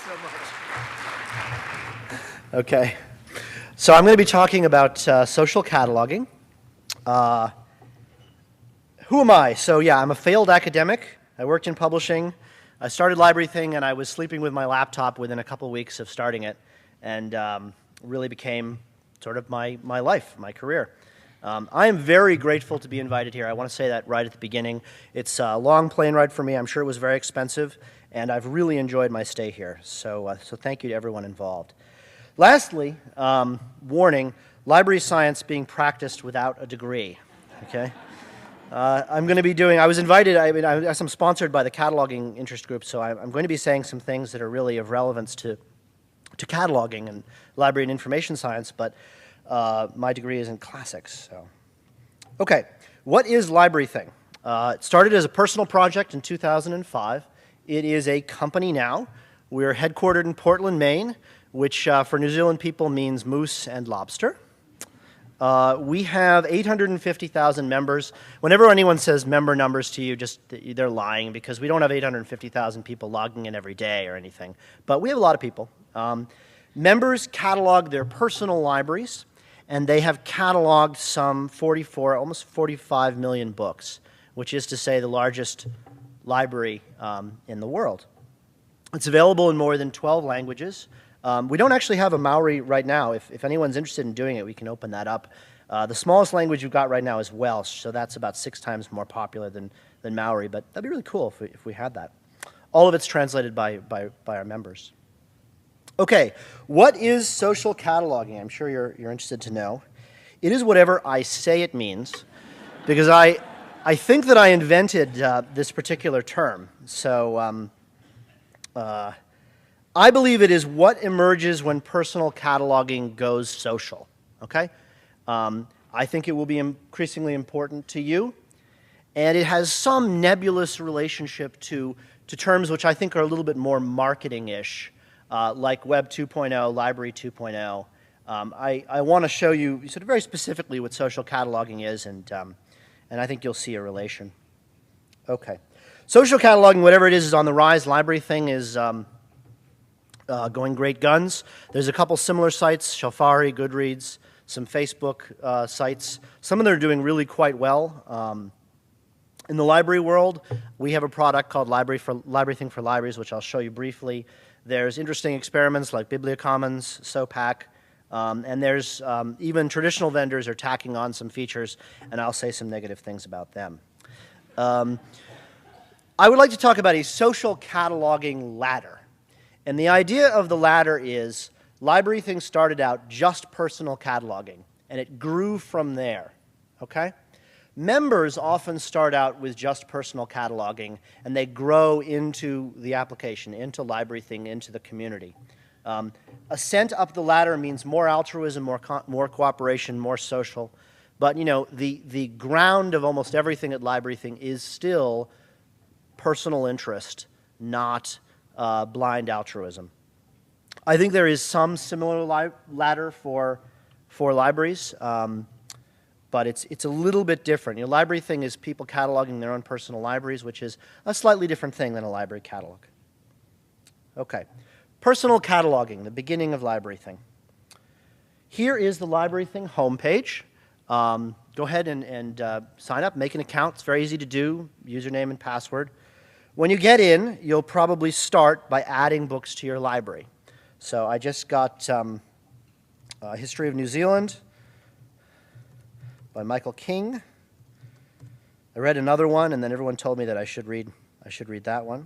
so much. Okay. So I'm going to be talking about social cataloging. Who am I? So yeah, I'm a failed academic. I worked in publishing. I started LibraryThing, and I was sleeping with my laptop within a couple of weeks of starting it, and really became sort of my life, my career. I am very grateful to be invited here. I want to say that right at the beginning. It's a long plane ride for me. I'm sure it was very expensive, and I've really enjoyed my stay here. So thank you to everyone involved. Lastly, warning, library science being practiced without a degree, okay? I'm going to be doing, I was invited, I'm sponsored by the cataloging interest group, so I'm going to be saying some things that are really of relevance to cataloging and library and information science, but my degree is in classics. So. Okay, what is LibraryThing? It started as a personal project in 2005. It is a company now. We're headquartered in Portland, Maine, which for New Zealand people means moose and lobster. We have 850,000 members. Whenever anyone says member numbers to you, they're lying, because we don't have 850,000 people logging in every day or anything. But we have a lot of people. Members catalog their personal libraries, and they have cataloged some 44, almost 45 million books, which is to say the largest library in the world. It's available in more than 12 languages. We don't actually have a Maori right now. If anyone's interested in doing it, we can open that up. The smallest language we've got right now is Welsh, so that's about 6 times more popular than Maori, but that'd be really cool if we had that. All of it's translated by our members. Okay, what is social cataloging? I'm sure you're interested to know. It is whatever I say it means, because I think that I invented this particular term. So I believe it is what emerges when personal cataloging goes social, okay? I think it will be increasingly important to you, and it has some nebulous relationship to terms which I think are a little bit more marketing-ish, like Web 2.0, Library 2.0. I want to show you sort of very specifically what social cataloging is, and I think you'll see a relation. Okay. Social cataloging, whatever it is on the rise. LibraryThing is going great guns. There's a couple similar sites, Safari, Goodreads, some Facebook sites. Some of them are doing really quite well. In the library world, we have a product called LibraryThing for Libraries, which I'll show you briefly. There's interesting experiments like BiblioCommons, SOPAC, and there's even traditional vendors are tacking on some features, and I'll say some negative things about them. I would like to talk about a social cataloging ladder. And the idea of the ladder is LibraryThing started out just personal cataloging, and it grew from there, okay? Members often start out with just personal cataloging, and they grow into the application, into LibraryThing, into the community. Ascent up the ladder means more altruism, more cooperation, more social. But, you know, the ground of almost everything at LibraryThing is still personal interest, not blind altruism. I think there is some similar ladder for libraries, but it's a little bit different. You know, LibraryThing is people cataloging their own personal libraries, which is a slightly different thing than a library catalog. Okay, personal cataloging, the beginning of LibraryThing. Here is the LibraryThing homepage. Go ahead and sign up, make an account. It's very easy to do, username and password. When you get in, you'll probably start by adding books to your library. So I just got History of New Zealand by Michael King. I read another one, and then everyone told me that I should read that one.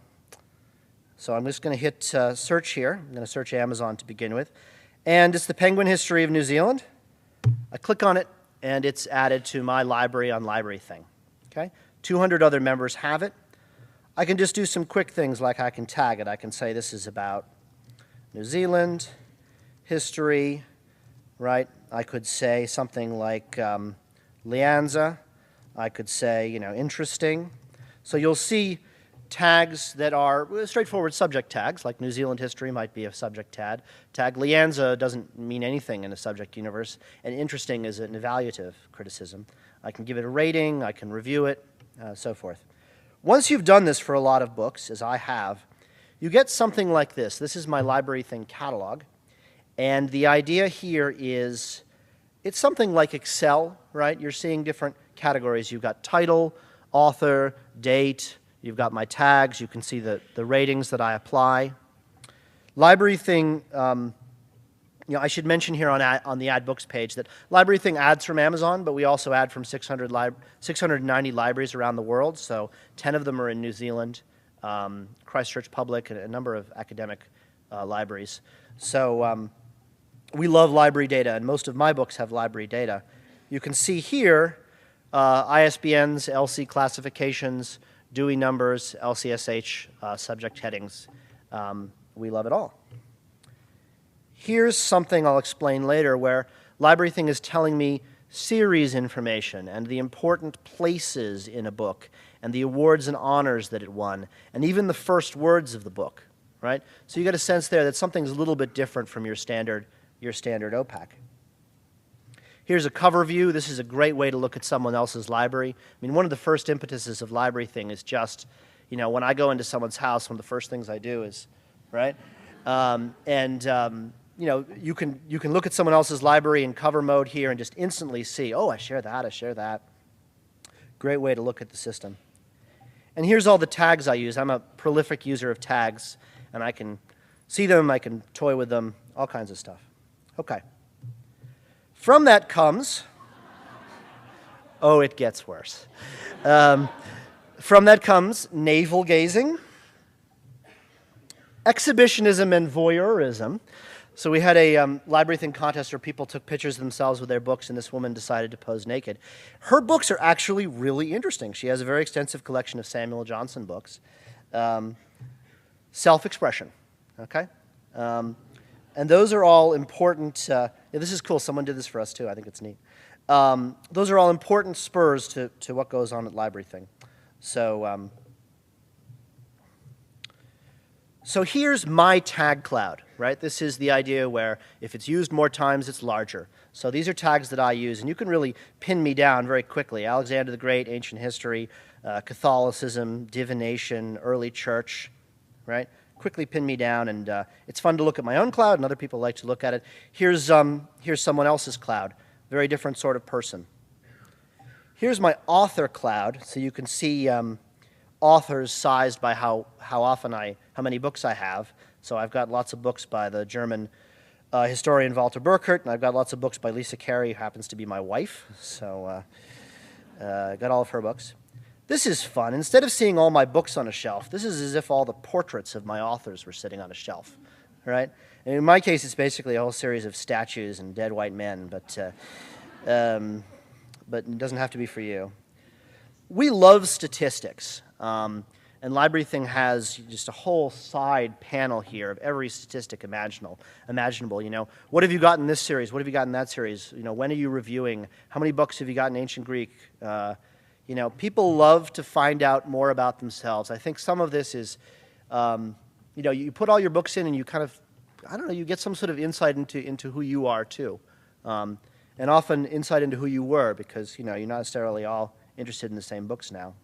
So I'm just going to hit search here. I'm going to search Amazon to begin with. And it's the Penguin History of New Zealand. I click on it, and it's added to my library on LibraryThing. Okay? 200 other members have it. I can just do some quick things like I can tag it. I can say this is about New Zealand, history, right? I could say something like Lianza. I could say, you know, interesting. So you'll see tags that are straightforward subject tags, like New Zealand history might be a subject tag. Lianza doesn't mean anything in a subject universe, and interesting is an evaluative criticism. I can give it a rating, I can review it, so forth. Once you've done this for a lot of books, as I have, you get something like this. This is my LibraryThing catalog. And the idea here is it's something like Excel, right? You're seeing different categories. You've got title, author, date. You've got my tags. You can see the ratings that I apply. LibraryThing, I should mention here on the Add Books page that LibraryThing adds from Amazon, but we also add from 690 libraries around the world. So 10 of them are in New Zealand, Christchurch Public, and a number of academic libraries. So we love library data, and most of my books have library data. You can see here ISBNs, LC classifications, Dewey numbers, LCSH subject headings. We love it all. Here's something I'll explain later where LibraryThing is telling me series information and the important places in a book and the awards and honors that it won and even the first words of the book, right? So you get a sense there that something's a little bit different from your standard OPAC. Here's a cover view. This is a great way to look at someone else's library. I mean, one of the first impetuses of LibraryThing is just, when I go into someone's house, one of the first things I do is, right? You can look at someone else's library in cover mode here and just instantly see, oh, I share that. Great way to look at the system. And here's all the tags I use. I'm a prolific user of tags, and I can see them, I can toy with them, all kinds of stuff. Okay. From that comes, oh, it gets worse. From that comes navel gazing, exhibitionism, and voyeurism. So we had a LibraryThing contest where people took pictures of themselves with their books, and this woman decided to pose naked. Her books are actually really interesting. She has a very extensive collection of Samuel Johnson books. Self-expression, okay? And those are all important. This is cool. Someone did this for us, too. I think it's neat. Those are all important spurs to what goes on at LibraryThing. So here's my tag cloud, right? This is the idea where if it's used more times, it's larger. So these are tags that I use, and you can really pin me down very quickly. Alexander the Great, ancient history, Catholicism, divination, early church, right? Quickly pin me down, and it's fun to look at my own cloud, and other people like to look at it. Here's someone else's cloud, very different sort of person. Here's my author cloud, so you can see authors sized by how many books I have. So I've got lots of books by the German historian Walter Burkert, and I've got lots of books by Lisa Carey, who happens to be my wife. So I got all of her books. This is fun. Instead of seeing all my books on a shelf, this is as if all the portraits of my authors were sitting on a shelf, right? And in my case, it's basically a whole series of statues and dead white men, but it doesn't have to be for you. We love statistics, and LibraryThing has just a whole side panel here of every statistic imaginable. What have you got in this series? What have you got in that series? When are you reviewing? How many books have you got in ancient Greek? People love to find out more about themselves. I think some of this is, you put all your books in and you kind of, you get some sort of insight into who you are too. And often insight into who you were because, you're not necessarily all interested in the same books now.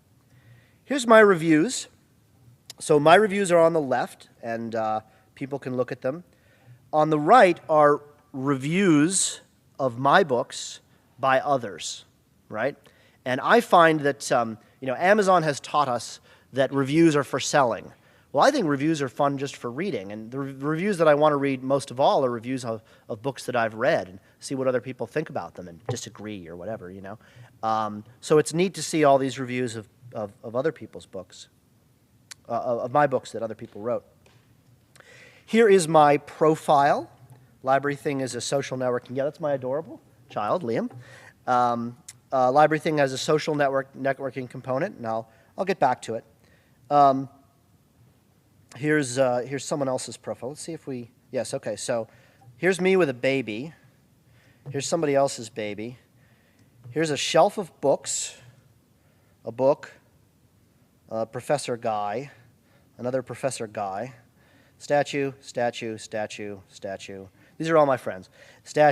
Here's my reviews. So my reviews are on the left, and people can look at them. On the right are reviews of my books by others, right? And I find that Amazon has taught us that reviews are for selling. Well, I think reviews are fun just for reading, and the reviews that I want to read most of all are reviews of books that I've read and see what other people think about them and disagree or whatever, So it's neat to see all these reviews of other people's books, of my books that other people wrote. Here is my profile. LibraryThing is a social networking. Yeah, that's my adorable child, Liam. LibraryThing has a social networking component, and I'll get back to it. Here's someone else's profile. Let's see if we... Yes, okay, so here's me with a baby. Here's somebody else's baby. Here's a shelf of books, a book, Professor Guy, another Professor Guy, statue, statue, statue, statue. These are all my friends. Statue.